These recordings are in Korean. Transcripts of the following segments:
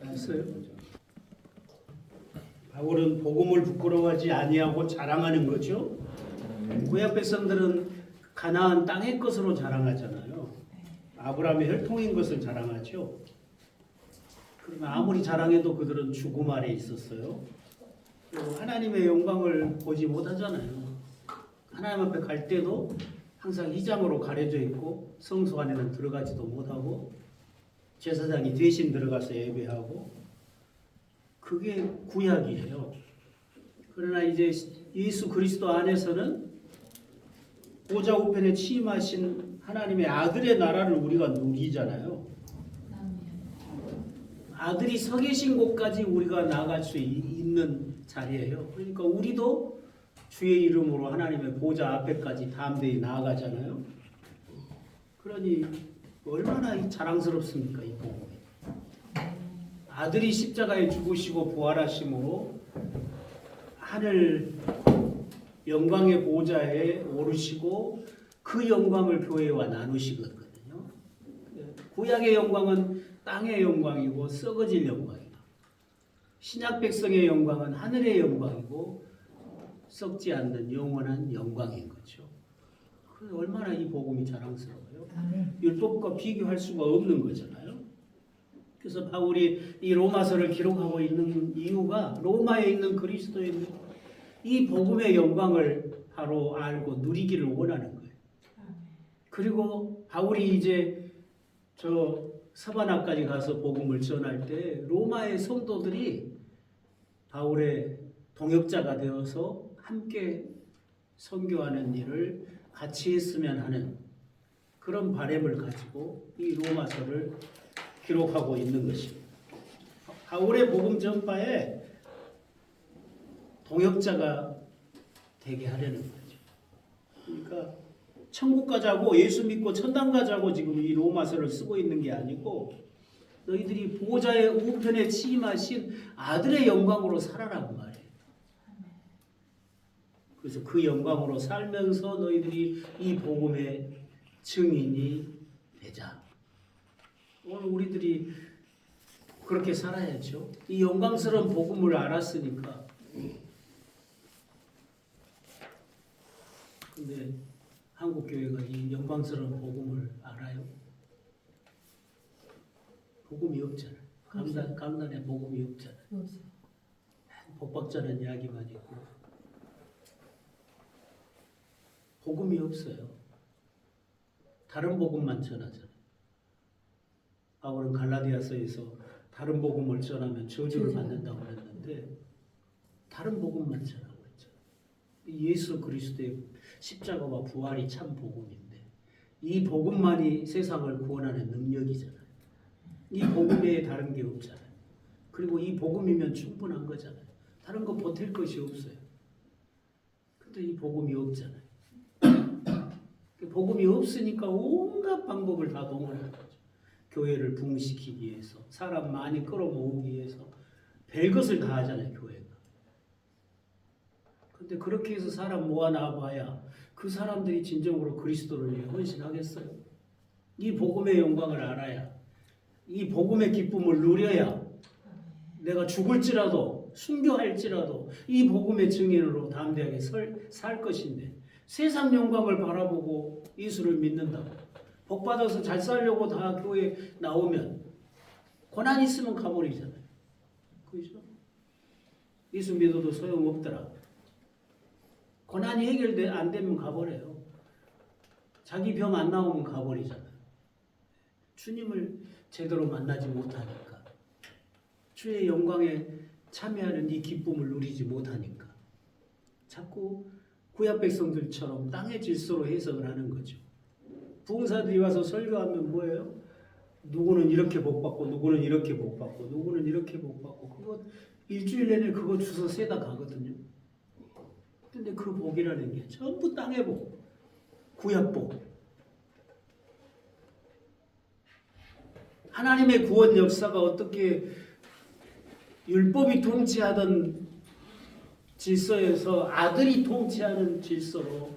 했어요. 바울은 복음을 부끄러워하지 아니하고 자랑하는 거죠. 구약 백성들은 가나안 땅의 것으로 자랑하잖아요. 아브라함의 혈통인 것을 자랑하죠. 그러나 아무리 자랑해도 그들은 죽음 아래 있었어요. 그리고 하나님의 영광을 보지 못하잖아요. 하나님 앞에 갈 때도 항상 휘장으로 가려져 있고 성소 안에는 들어가지도 못하고 제사장이 대신 들어가서 예배하고, 그게 구약이에요. 그러나 이제 예수 그리스도 안에서는 보좌 우편에 취임하신 하나님의 아들의 나라를 우리가 누리잖아요. 아들이 서 계신 곳까지 우리가 나아갈 수 있는 자리예요. 그러니까 우리도 주의 이름으로 하나님의 보좌 앞에까지 담대히 나아가잖아요. 그러니 얼마나 자랑스럽습니까, 이 복음이. 아들이 십자가에 죽으시고 부활하심으로 하늘 영광의 보좌에 오르시고 그 영광을 교회와 나누시거든요. 구약의 영광은 땅의 영광이고 썩어질 영광이고, 신약 백성의 영광은 하늘의 영광이고 썩지 않는 영원한 영광인 거죠. 얼마나 이 복음이 자랑스러워요. 율법과 비교할 수가 없는 거잖아요. 그래서 바울이 이 로마서를 기록하고 있는 이유가 로마에 있는 그리스도인들 이 복음의 영광을 바로 알고 누리기를 원하는 거예요. 그리고 바울이 이제 저 서바나까지 가서 복음을 전할 때 로마의 성도들이 바울의 동역자가 되어서 함께 선교하는 일을 같이 했으면 하는 그런 바람을 가지고 이 로마서를 기록하고 있는 것입니다. 바울의 복음 전파에 동역자가 되게 하려는 거죠. 그러니까 천국 가자고 예수 믿고 천당 가자고 지금 이 로마서를 쓰고 있는 게 아니고 너희들이 보좌의 우편에 취임하신 아들의 영광으로 살아라고 말해요. 그래서 그 영광으로 살면서 너희들이 이 복음의 증인이 되자. 오늘 우리들이 그렇게 살아야죠. 이 영광스러운 복음을 알았으니까. 근데 한국 교회가 이 영광스러운 복음을 알아요? 복음이 없잖아요. 강단에 복음이 없잖아요. 복박자는 이야기만 있고 복음이 없어요. 다른 복음만 전하잖아요. 바울은 갈라디아서에서 다른 복음을 전하면 저주를 받는다고 했는데 다른 복음만 전하고 있잖아요. 예수 그리스도의 십자가와 부활이 참 복음인데 이 복음만이 세상을 구원하는 능력이잖아요. 이 복음 외에 다른 게 없잖아요. 그리고 이 복음이면 충분한 거잖아요. 다른 거 보탤 것이 없어요. 근데 이 복음이 없잖아요. 복음이 없으니까 온갖 방법을 다 동원하는 거죠. 교회를 붕시키기 위해서, 사람 많이 끌어모으기 위해서 별것을 다 하잖아요, 교회가. 근데 그렇게 해서 사람 모아놔봐야 그 사람들이 진정으로 그리스도를 위해 헌신하겠어요? 이 복음의 영광을 알아야, 이 복음의 기쁨을 누려야 내가 죽을지라도 순교할지라도 이 복음의 증인으로 담대하게 살 것인데 세상 영광을 바라보고 예수를 믿는다고 복 받아서 잘 살려고 다 교회 나오면 고난 있으면 가버리잖아요. 그렇죠? 예수 믿어도 소용없더라. 고난이 해결돼 안 되면 가버려요. 자기 병 안 나오면 가버리잖아요. 주님을 제대로 만나지 못하니까, 주의 영광에 참여하는 이 기쁨을 누리지 못하니까 자꾸 구약 백성들처럼 땅의 질서로 해석을 하는 거죠. 부흥사들이 와서 설교하면 뭐예요? 누구는 이렇게 복받고 누구는 이렇게 복받고 누구는 이렇게 복받고 그거 일주일 내내 그거 주워 세다 가거든요. 근데 그 복이라는 게 전부 땅의 복, 구약 복. 하나님의 구원 역사가 어떻게 율법이 통치하던, 1 질서에서 아들이 통치하는 질서로,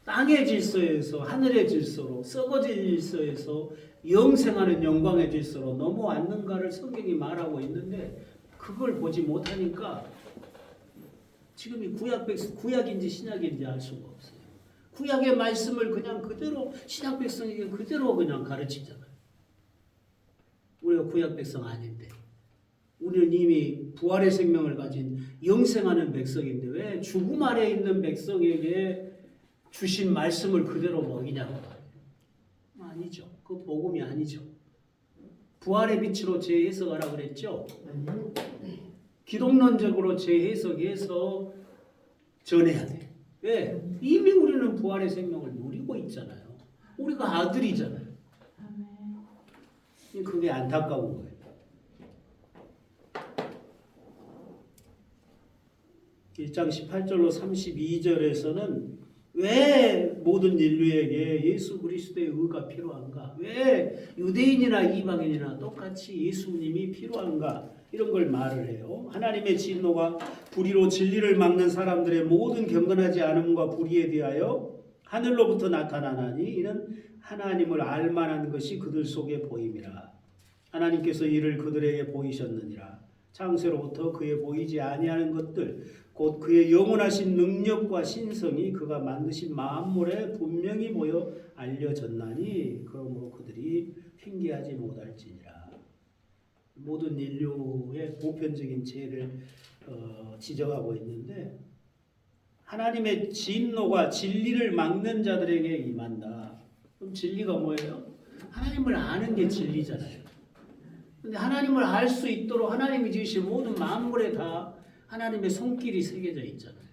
땅의 질서에서 하늘의 질서로, 썩어질 질서에서 영생하는 영광의 질서로 넘어왔는가를 성경이 말하고 있는데 그걸 보지 못하니까 지금 이 구약인지 신약인지 알 수가 없어요. 구약의 말씀을 그냥 그대로 신약 백성에게 그대로 그냥 가르치잖아요. 우리가 구약 백성 아닌데 우리는 이미 부활의 생명을 가진 영생하는 백성인데 왜 죽음 아래 있는 백성에게 주신 말씀을 그대로 먹이냐고. 아니죠. 그 복음이 아니죠. 부활의 빛으로 재해석하라 그랬죠. 기독론적으로 재해석해서 전해야 돼. 왜? 이미 우리는 부활의 생명을 누리고 있잖아요. 우리가 아들이잖아요. 그게 안타까운 거예요. 1장 18절로 32절에서는 왜 모든 인류에게 예수 그리스도의 의가 필요한가? 왜 유대인이나 이방인이나 똑같이 예수님이 필요한가? 이런 걸 말을 해요. 하나님의 진노가 불의로 진리를 막는 사람들의 모든 경건하지 않음과 불의에 대하여 하늘로부터 나타나나니 이는 하나님을 알만한 것이 그들 속에 보임이라. 하나님께서 이를 그들에게 보이셨느니라. 창세로부터 그에 보이지 아니하는 것들 곧 그의 영원하신 능력과 신성이 그가 만드신 만물에 분명히 보여 알려졌나니 그러므로 그들이 핑계하지 못할지니라. 모든 인류의 보편적인 죄를 지적하고 있는데 하나님의 진노가 진리를 막는 자들에게 임한다. 그럼 진리가 뭐예요? 하나님을 아는 게 진리잖아요. 근데 하나님을 알 수 있도록 하나님이 지으신 모든 만물에 다 하나님의 손길이 새겨져 있잖아요.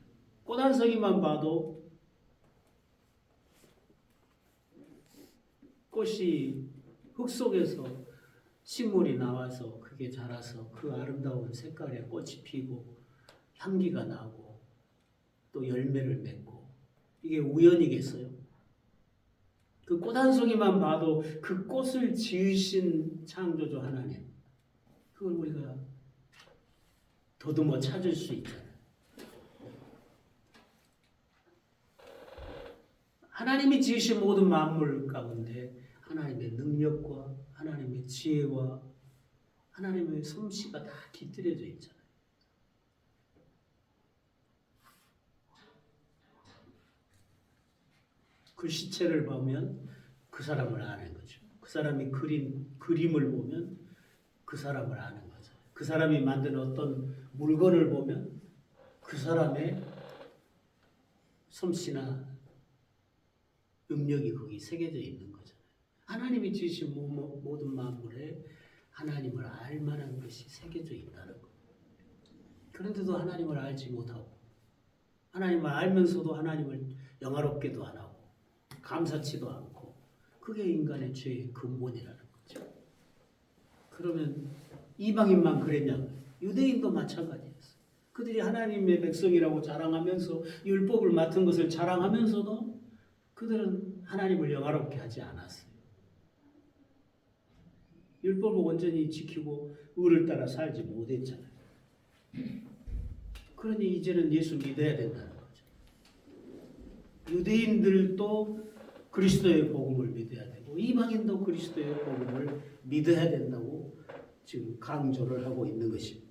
꽃 한 송이만 봐도 꽃이 흙 속에서 식물이 나와서 그게 자라서 그 아름다운 색깔의 꽃이 피고 향기가 나고 또 열매를 맺고 이게 우연이겠어요? 그 꽃 한 송이만 봐도 그 꽃을 지으신 창조주 하나님 그걸 우리가 더듬어 찾을 수 있잖아요. 하나님이 지으신 모든 만물 가운데 하나님의 능력과 하나님의 지혜와 하나님의 솜씨가 다 깃들여져 있잖아요. 그 시체를 보면 그 사람을 아는 거죠. 그 사람이 그린 그림을 보면 그 사람을 아는 거죠. 그 사람이 만든 어떤 물건을 보면 그 사람의 솜씨나 능력이 거기 새겨져 있는 거잖아요. 하나님이 지으신 모든 만물에 하나님을 알 만한 것이 새겨져 있다는 거. 그런데도 하나님을 알지 못하고 하나님을 알면서도 하나님을 영화롭게도 안 하고 감사치도 않고 그게 인간의 죄의 근본이라는 거죠. 그러면 이방인만 그랬냐고요. 유대인도 마찬가지였어요. 그들이 하나님의 백성이라고 자랑하면서 율법을 맡은 것을 자랑하면서도 그들은 하나님을 영화롭게 하지 않았어요. 율법을 온전히 지키고 의를 따라 살지 못했잖아요. 그러니 이제는 예수 믿어야 된다는 거죠. 유대인들도 그리스도의 복음을 믿어야 되고 이방인도 그리스도의 복음을 믿어야 된다고 지금 강조를 하고 있는 것입니다.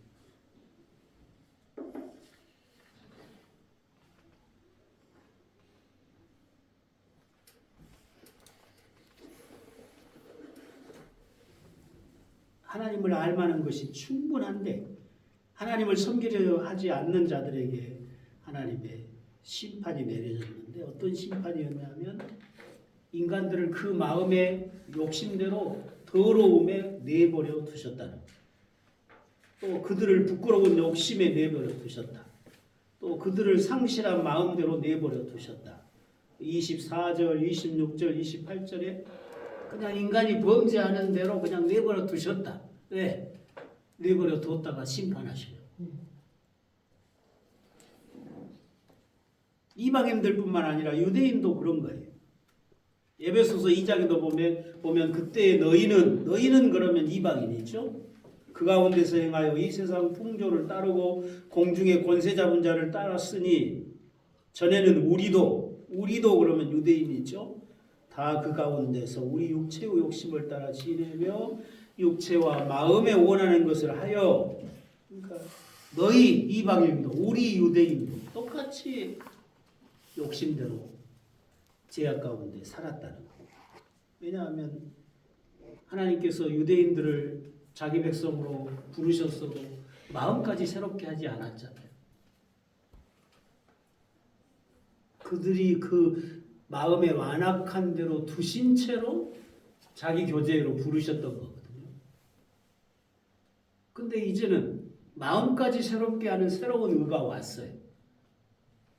하나님을 알 만한 것이 충분한데 하나님을 섬기려 하지 않는 자들에게 하나님의 심판이 내려졌는데 어떤 심판이었냐면 인간들을 그 마음의 욕심대로 더러움에 내버려 두셨다는 거예요. 또 그들을 부끄러운 욕심에 내버려 두셨다. 또 그들을 상실한 마음대로 내버려 두셨다. 24절, 26절, 28절에 그냥 인간이 범죄하는 대로 그냥 내버려 두셨다. 왜? 내버려 뒀다가 심판하시려. 이방인들뿐만 아니라 유대인도 그런 거예요. 에베소서 2장에도 보면 그때 너희는 그러면 이방인이죠. 그 가운데서 행하여 이 세상 풍조를 따르고 공중의 권세 잡은 자를 따랐으니 전에는 우리도 그러면 유대인이죠. 다 그 가운데서 우리 육체의 욕심을 따라 지내며 육체와 마음에 원하는 것을 하여, 그러니까 너희 이방인도 우리 유대인도 똑같이 욕심대로 죄악 가운데 살았다는 거예요. 왜냐하면 하나님께서 유대인들을 자기 백성으로 부르셨어도 마음까지 새롭게 하지 않았잖아요. 그들이 그 마음에 완악한 대로 두신 채로 자기 교제로 부르셨던 거거든요. 근데 이제는 마음까지 새롭게 하는 새로운 의가 왔어요.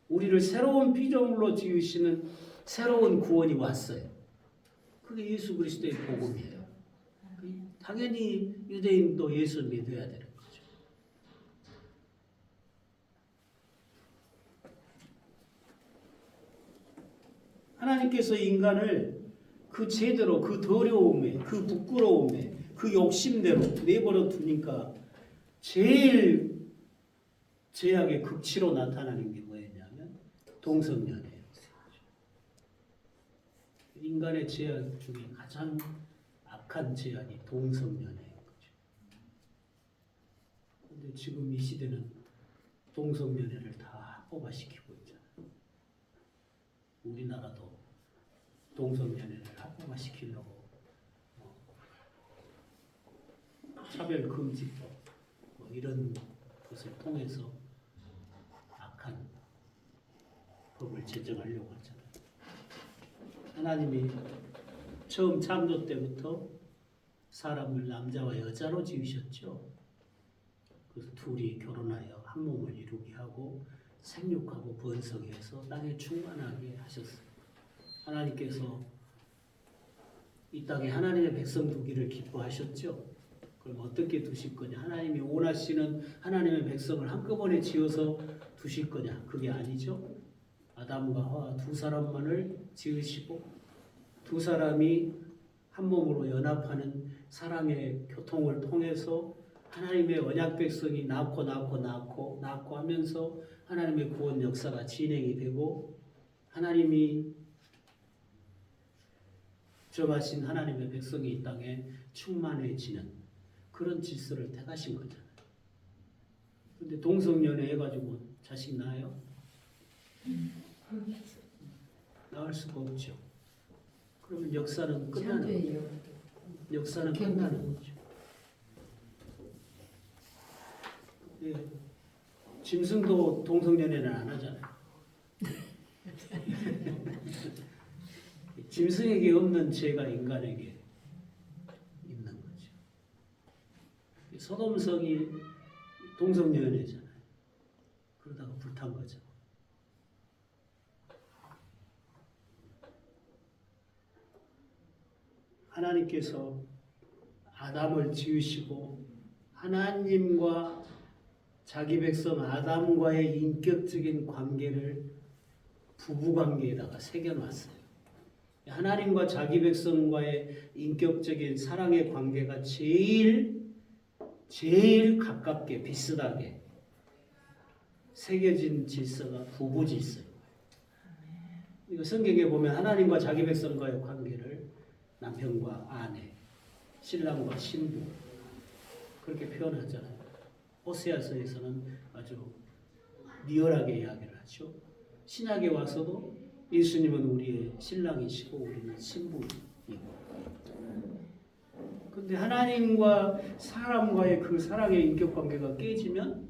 우리를 새로운 피조물로 지으시는 새로운 구원이 왔어요. 그게 예수 그리스도의 복음이에요. 당연히 유대인도 예수 믿어야 되는 거죠. 하나님께서 인간을 그 죄대로, 그 더러움에, 그 부끄러움에, 그 욕심대로 내버려 두니까 제일 죄악의 극치로 나타나는 게 뭐였냐면 동성연애예요. 인간의 죄악 중에 가장 악한 죄악이 동성연애인 거죠. 그런데 지금 이 시대는 동성연애를 다 합법화시키고 있잖아요. 우리나라도 동성연애를 합법화시키려고 차별금지법 이런 것을 통해서 악한 법을 제정하려고 하잖아요. 하나님이 처음 창조 때부터 사람을 남자와 여자로 지으셨죠. 그래서 둘이 결혼하여 한 몸을 이루게 하고 생육하고 번성해서 땅에 충만하게 하셨어요. 하나님께서 이 땅에 하나님의 백성 두기를 기뻐하셨죠. 그럼 어떻게 두실 거냐? 하나님이 원하시는 하나님의 백성을 한꺼번에 지어서 두실 거냐? 그게 아니죠. 아담과 하와 두 사람만을 지으시고 두 사람이 한 몸으로 연합하는 사랑의 교통을 통해서 하나님의 언약 백성이 낳고 하면서 하나님의 구원 역사가 진행이 되고 하나님이 정하신 하나님의 백성이 이 땅에 충만해지는 그런 질서를 택하신 거잖아요. 그런데 동성연애 해가지고 자식 낳아요? 낳을 수가 없죠. 그러면 역사는 끝나는 거죠. 역사는 끝나는 거죠. 예, 짐승도 동성연애는 안 하잖아요. 짐승에게 없는 죄가 인간에게 있는 거죠. 소돔성이 동성연애잖아요. 그러다가 불탄 거죠. 하나님께서 아담을 지으시고 하나님과 자기 백성 아담과의 인격적인 관계를 부부관계에다가 새겨놨어요. 하나님과 자기 백성과의 인격적인 사랑의 관계가 제일 가깝게 비슷하게 새겨진 질서가 부부 질서예요. 이거 성경에 보면 하나님과 자기 백성과의 관계를 남편과 아내, 신랑과 신부 그렇게 표현하잖아요. 호세아서에서는 아주 리얼하게 이야기를 하죠. 신약에 와서도 예수님은 우리의 신랑이시고 우리는 신부이고. 그런데 하나님과 사람과의 그 사랑의 인격관계가 깨지면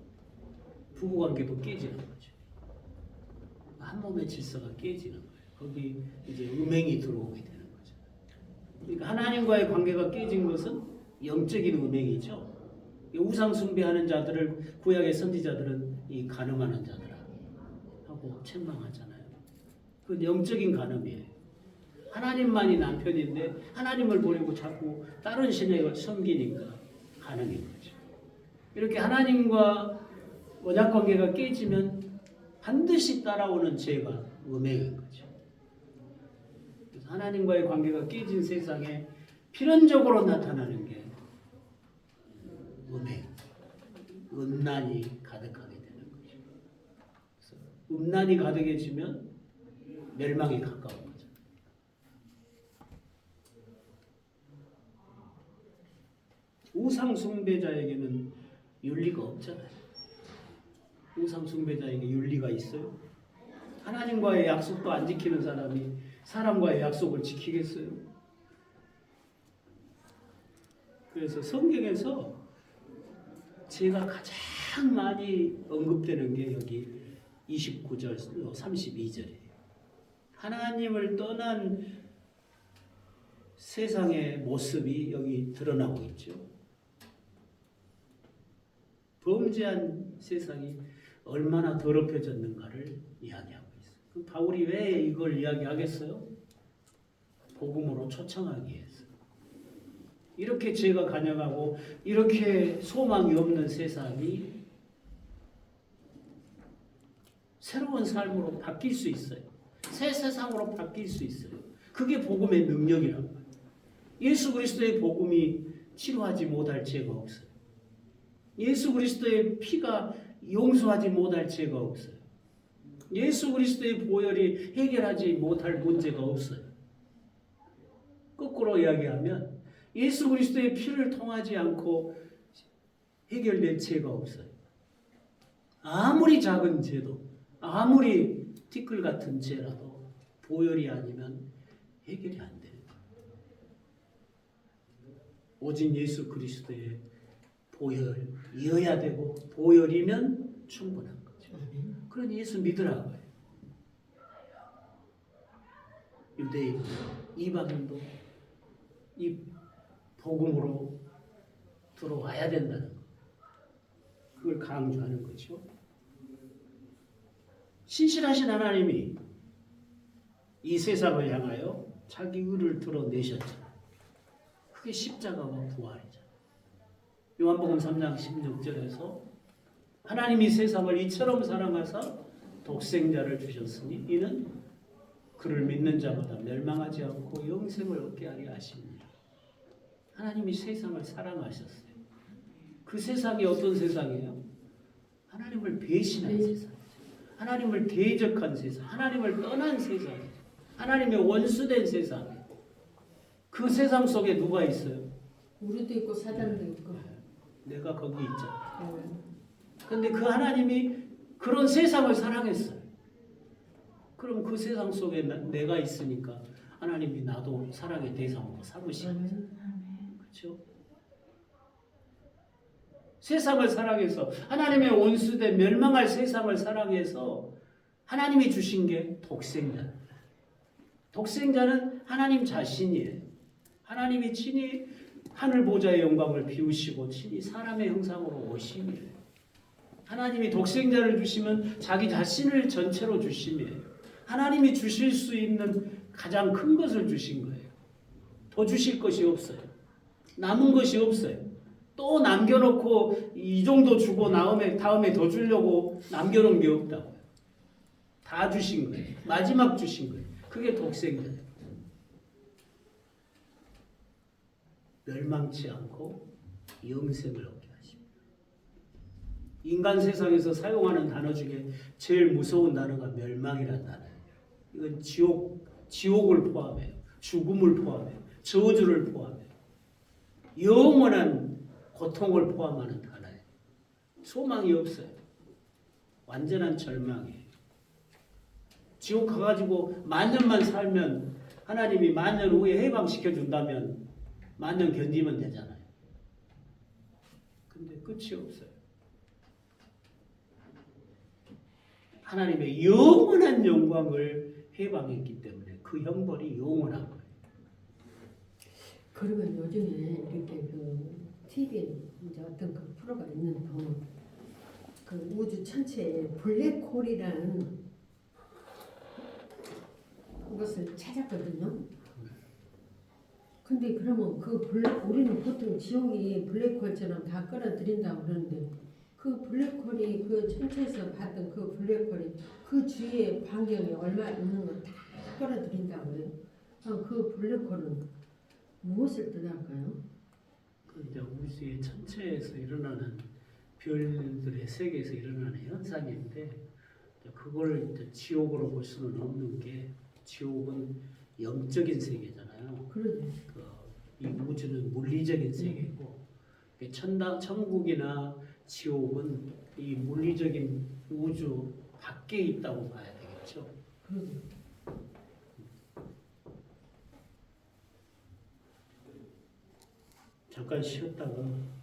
부부관계도 깨지는 거죠. 한 몸의 질서가 깨지는 거예요. 거기 이제 음행이 들어오게 되는 거죠. 그러니까 하나님과의 관계가 깨진 것은 영적인 음행이죠. 우상 숭배하는 자들을 구약의 선지자들은 이 간음하는 자들하고 책망하잖아요. 그건 영적인 간음이에요. 하나님만이 남편인데 하나님을 버리고 자꾸 다른 신을 섬기니까 간음인 거죠. 이렇게 하나님과 언약 관계가 깨지면 반드시 따라오는 죄가 음행인 거죠. 그래서 하나님과의 관계가 깨진 세상에 필연적으로 나타나는 게 음행, 음란이 가득하게 되는 거죠. 그래서 음란이 가득해지면 멸망에 가까운 거죠. 우상 숭배자에게는 윤리가 없잖아요. 우상 숭배자에게 윤리가 있어요? 하나님과의 약속도 안 지키는 사람이 사람과의 약속을 지키겠어요? 그래서 성경에서 제가 가장 많이 언급되는 게 여기 29절, 32절이에요. 하나님을 떠난 세상의 모습이 여기 드러나고 있죠. 범죄한 세상이 얼마나 더럽혀졌는가를 이야기하고 있어요. 그럼 바울이 왜 이걸 이야기하겠어요? 복음으로 초청하기 위해서. 이렇게 죄가 간영하고 이렇게 소망이 없는 세상이 새로운 삶으로 바뀔 수 있어요. 새 세상으로 바뀔 수 있어요. 그게 복음의 능력이라고 해요. 예수 그리스도의 복음이 치료하지 못할 죄가 없어요. 예수 그리스도의 피가 용서하지 못할 죄가 없어요. 예수 그리스도의 보혈이 해결하지 못할 문제가 없어요. 거꾸로 이야기하면 예수 그리스도의 피를 통하지 않고 해결될 죄가 없어요. 아무리 작은 죄도, 아무리 티끌 같은 죄라도 보혈이 아니면 해결이 안 돼요. 오직 예수 그리스도의 보혈이어야 되고 보혈이면 충분한 거죠. 그러니 예수 믿으라고요. 유대인, 이방인도 이 복음으로 들어와야 된다는 거. 그걸 강조하는 거죠. 신실하신 하나님이 이 세상을 향하여 자기 의를 드러내셨잖아요. 그게 십자가와 부활이잖아요. 요한복음 3장 16절에서 하나님이 세상을 이처럼 사랑하사 독생자를 주셨으니 이는 그를 믿는 자마다 멸망하지 않고 영생을 얻게 하려 하십니다. 하나님이 세상을 사랑하셨어요. 그 세상이 어떤 세상이에요? 하나님을 배신한 세상이죠. 하나님을 대적한 세상, 하나님을 떠난 세상이죠. 하나님의 원수된 세상이에요. 그 세상 속에 누가 있어요? 우리도 있고 사단도 있고. 내가 거기 있죠. 그런데 그 하나님이 그런 세상을 사랑했어요. 그럼 그 세상 속에 내가 있으니까 하나님이 나도 사랑의 대상으로 삼으시는 거죠. 그렇죠? 세상을 사랑해서 하나님의 원수된 멸망할 세상을 사랑해서 하나님이 주신 게 독생자입니다. 독생자는 하나님 자신이에요. 하나님이 친히 하늘 보좌의 영광을 비우시고 친히 사람의 형상으로 오심이에요. 하나님이 독생자를 주시면 자기 자신을 전체로 주심이에요. 하나님이 주실 수 있는 가장 큰 것을 주신 거예요. 더 주실 것이 없어요. 남은 것이 없어요. 또 남겨놓고 이 정도 주고 다음에 더 주려고 남겨놓은 게 없다고요. 다 주신 거예요. 마지막 주신 거예요. 그게 독생자예요. 멸망치 않고 영생을 얻게 하십니다. 인간 세상에서 사용하는 단어 중에 제일 무서운 단어가 멸망이라는 단어예요. 이건 지옥을 포함해요. 죽음을 포함해요. 저주를 포함해요. 영원한 고통을 포함하는 단어예요. 소망이 없어요. 완전한 절망이에요. 지옥 가가지고 10,000년만 살면 하나님이 10,000년 후에 해방시켜 준다면 10,000년 견디면 되잖아요. 근데 끝이 없어요. 하나님의 영원한 영광을 해방했기 때문에 그 형벌이 영원한 거예요. 그러면 요즘에 이렇게 그 TV에 이제 어떤 그 프로가 있는데 보면 그 우주 전체에 블랙홀이라는 것을 찾았거든요. 근데 그러면 우리는 보통 지옥이 블랙홀처럼 다 끌어들인다고 그러는데 그 블랙홀이 그 천체에서 봤던 그 블랙홀이 그 주위에 반경이 얼마 있는 거 다 끌어들인다고 해요. 그 블랙홀은 무엇을 뜻할까요? 이제 우주의 천체에서 일어나는 별들의 세계에서 일어나는 현상인데 그걸 이제 지옥으로 볼 수는 없는 게 지옥은 영적인 세계잖아요. 그러죠. 이 우주는 물리적인 세계고 천국이나 지옥은 이 물리적인 우주 밖에 있다고 봐야 되겠죠. 그러죠. 잠깐 쉬었다가